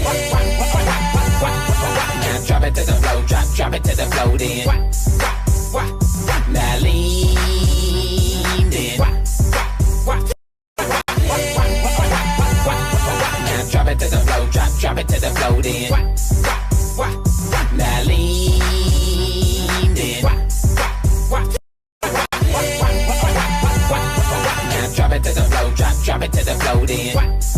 Now drop it to the floor, drop it to the floor then. Now lean in. Now drop it to the floor, drop it to the floor then. Now lean in. Now drop it to the floor, drop it to the floor then.